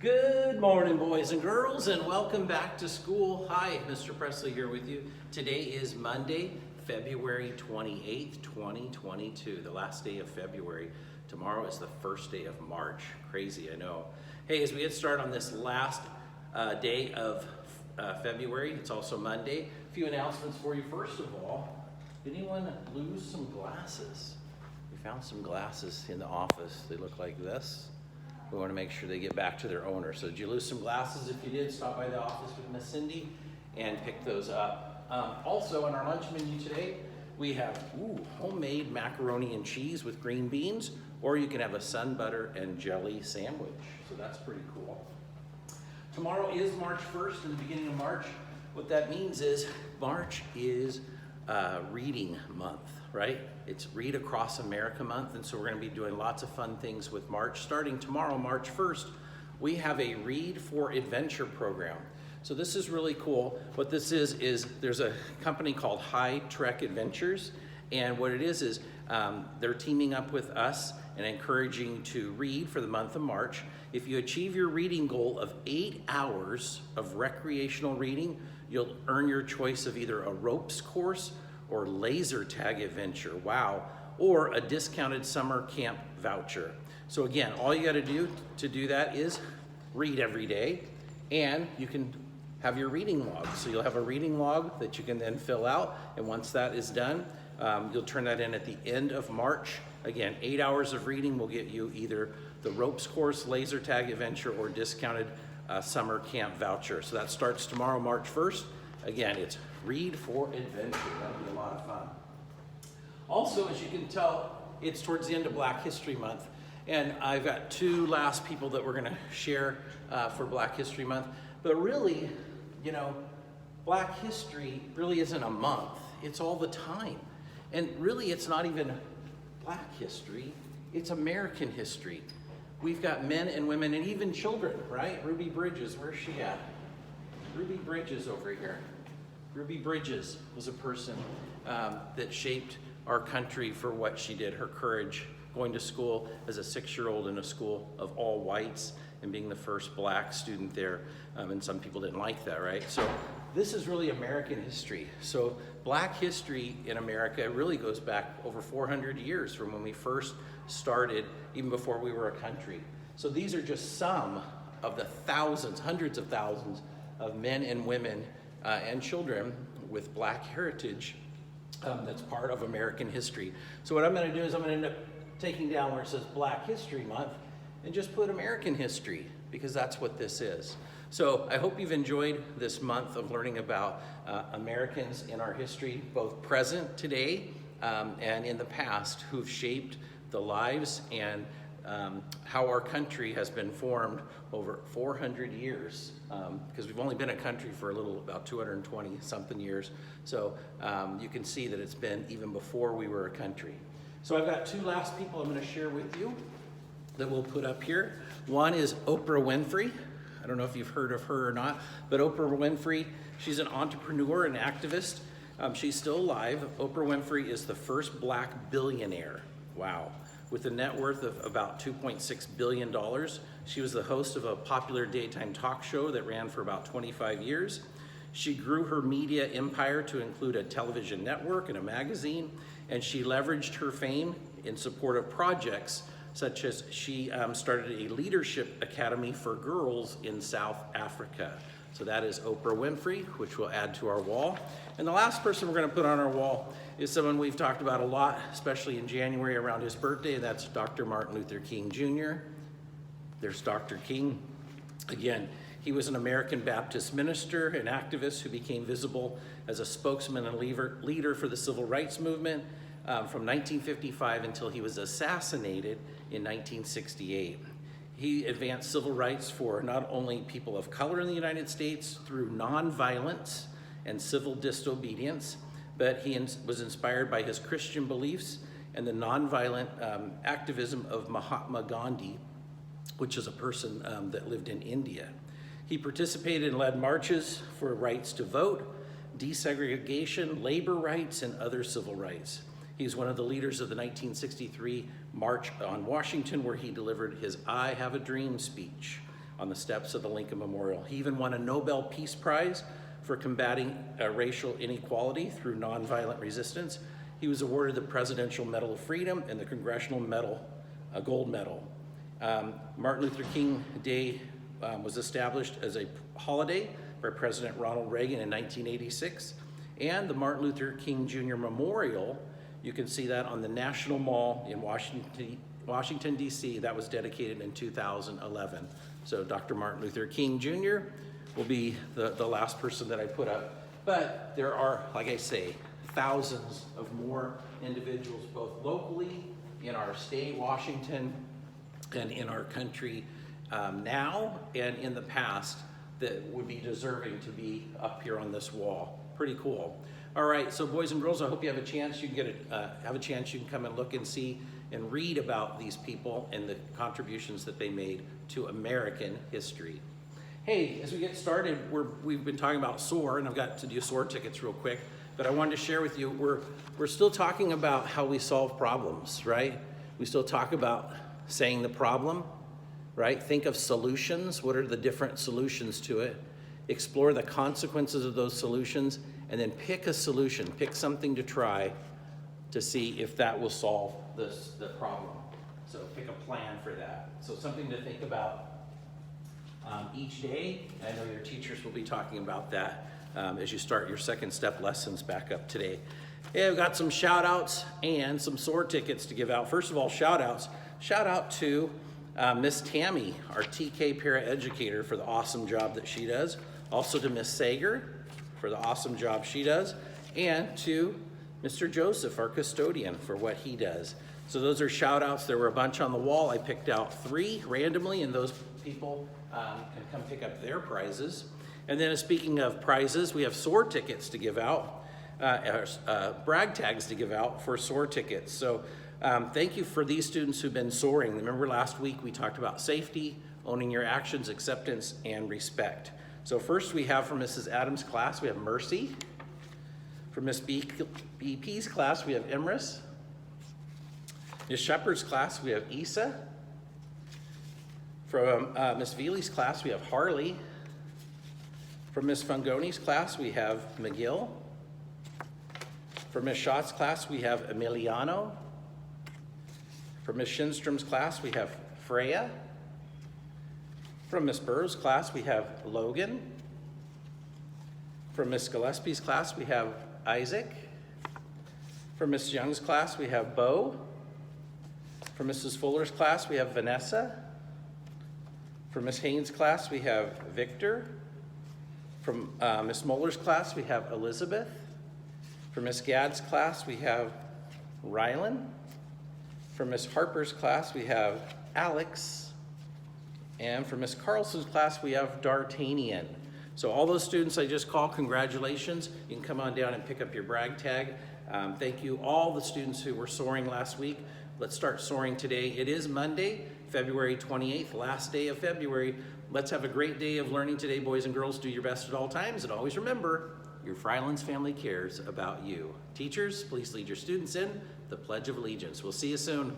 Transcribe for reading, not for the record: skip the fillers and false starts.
Good morning, boys and girls, and welcome back to school. Hi, Mr. Presley here with you. Today is Monday, February 28th, 2022, the last day of February. Tomorrow is the first day of March. Crazy, I know. Hey, as we get started on this last day of February, it's also Monday. A few announcements for you. First of all, did anyone lose some glasses? We found some glasses in the office. They look like this. We want to make sure they get back to their owner. So did you lose some glasses? If you did, stop by the office with Miss Cindy and pick those up. Also, on our lunch menu today, we have homemade macaroni and cheese with green beans, or you can have a sun butter and jelly sandwich. So that's pretty cool. Tomorrow is March 1st, in the beginning of March. What that means is March is reading month, right? It's Read Across America month, and so we're going to be doing lots of fun things with March. Starting tomorrow, March 1st, we have a Read for Adventure program. So this is really cool. What this is there's a company called High Trek Adventures, and what it is they're teaming up with us and encouraging you to read for the month of March. If you achieve your reading goal of 8 hours of recreational reading, you'll earn your choice of either a ropes course or laser tag adventure, wow, or a discounted summer camp voucher. So again, all you gotta do to do that is read every day, and you can have your reading log. So you'll have a reading log that you can then fill out, and once that is done, you'll turn that in at the end of March. Again, 8 hours of reading will get you either the ropes course, laser tag adventure, or discounted summer camp voucher. So that starts tomorrow, March 1st. Again, it's Read for Adventure. That'll be a lot of fun. Also, as you can tell, it's towards the end of Black History Month, and I've got two last people that we're gonna share for Black History Month. But really, you know, Black history really isn't a month, it's all the time. And really, it's not even Black history, it's American history. We've got men and women and even children, right? Ruby Bridges, where's she at? Ruby Bridges over here. Ruby Bridges was a person that shaped our country for what she did, her courage, going to school as a 6-year-old in a school of all whites and being the first Black student there. And some people didn't like that, right? So this is really American history. So Black history in America really goes back over 400 years from when we first started, even before we were a country. So these are just some of the thousands, hundreds of thousands of men and women and children with Black heritage that's part of American history. So what I'm going to do is I'm going to end up taking down where it says Black History Month and just put American history, because that's what this is. So I hope you've enjoyed this month of learning about Americans in our history, both present today and in the past, who've shaped the lives and how our country has been formed over 400 years, because we've only been a country for about 220 something years. So you can see that it's been even before we were a country. So I've got two last people I'm going to share with you that we'll put up here. One is Oprah Winfrey. I don't know if you've heard of her or not, but Oprah Winfrey, she's an entrepreneur and activist. She's still alive. Oprah Winfrey is the first Black billionaire. Wow. With a net worth of about $2.6 billion. She was the host of a popular daytime talk show that ran for about 25 years. She grew her media empire to include a television network and a magazine, and she leveraged her fame in support of projects such as she started a leadership academy for girls in South Africa. So that is Oprah Winfrey, which we'll add to our wall. And the last person we're going to put on our wall is someone we've talked about a lot, especially in January around his birthday, and that's Dr. Martin Luther King Jr. There's Dr. King. Again, he was an American Baptist minister and activist who became visible as a spokesman and leader for the civil rights movement from 1955 until he was assassinated in 1968. He advanced civil rights for not only people of color in the United States through nonviolence and civil disobedience, but he was inspired by his Christian beliefs and the nonviolent activism of Mahatma Gandhi, which is a person that lived in India. He participated and led marches for rights to vote, desegregation, labor rights, and other civil rights. He's one of the leaders of the 1963 March on Washington, where he delivered his I Have a Dream speech on the steps of the Lincoln Memorial. He even won a Nobel Peace Prize for combating racial inequality through nonviolent resistance. He was awarded the Presidential Medal of Freedom and the Congressional Medal, Gold Medal. Martin Luther King Day was established as a holiday by President Ronald Reagan in 1986. And the Martin Luther King Jr. Memorial, you can see that on the National Mall in Washington, D.C. That was dedicated in 2011. So Dr. Martin Luther King Jr. will be the last person that I put up. But there are, like I say, thousands of more individuals, both locally in our state, Washington, and in our country now and in the past that would be deserving to be up here on this wall. Pretty cool. All right, so boys and girls, I hope you have a chance. You can you can come and look and see and read about these people and the contributions that they made to American history. Hey, as we get started, we've been talking about SOAR, and I've got to do SOAR tickets real quick, but I wanted to share with you, we're still talking about how we solve problems, right? We still talk about saying the problem, right? Think of solutions. What are the different solutions to it? Explore the consequences of those solutions, and then pick a solution, pick something to try to see if that will solve the problem. So pick a plan for that. So something to think about each day. I know your teachers will be talking about that as you start your second step lessons back up today. Hey, I've got some shout outs and some SOAR tickets to give out. First of all, shout outs. Shout out to Miss Tammy, our TK paraeducator, for the awesome job that she does. Also to Miss Sager for the awesome job she does. And to Mr. Joseph, our custodian, for what he does. So those are shout outs. There were a bunch on the wall. I picked out 3 randomly, and those people can come pick up their prizes. And then speaking of prizes, we have SOAR tickets to give out, brag tags to give out for SOAR tickets. So thank you for these students who've been soaring. Remember last week we talked about safety, owning your actions, acceptance, and respect. So first we have from Mrs. Adams' class, we have Mercy. From Miss BP's class, we have Emrys. Miss Shepard's class, we have Issa. From Miss Veely's class, we have Harley. From Miss Fungoni's class, we have McGill. From Miss Schott's class, we have Emiliano. From Miss Shinstrom's class, we have Freya. From Miss Burrow's class, we have Logan. From Miss Gillespie's class, we have Isaac. From Miss Young's class, we have Bo. From Mrs. Fuller's class, we have Vanessa. From Miss Haynes' class, we have Victor. From Miss Muller's class, we have Elizabeth. From Miss Gadd's class, we have Rylan. From Miss Harper's class, we have Alex. And from Miss Carlson's class, we have D'Artagnan. So all those students I just called, congratulations. You can come on down and pick up your brag tag. Thank you all the students who were soaring last week. Let's start soaring today. It is Monday, February 28th, last day of February. Let's have a great day of learning today, boys and girls. Do your best at all times, and always remember, your Frylands family cares about you. Teachers, please lead your students in the Pledge of Allegiance. We'll see you soon.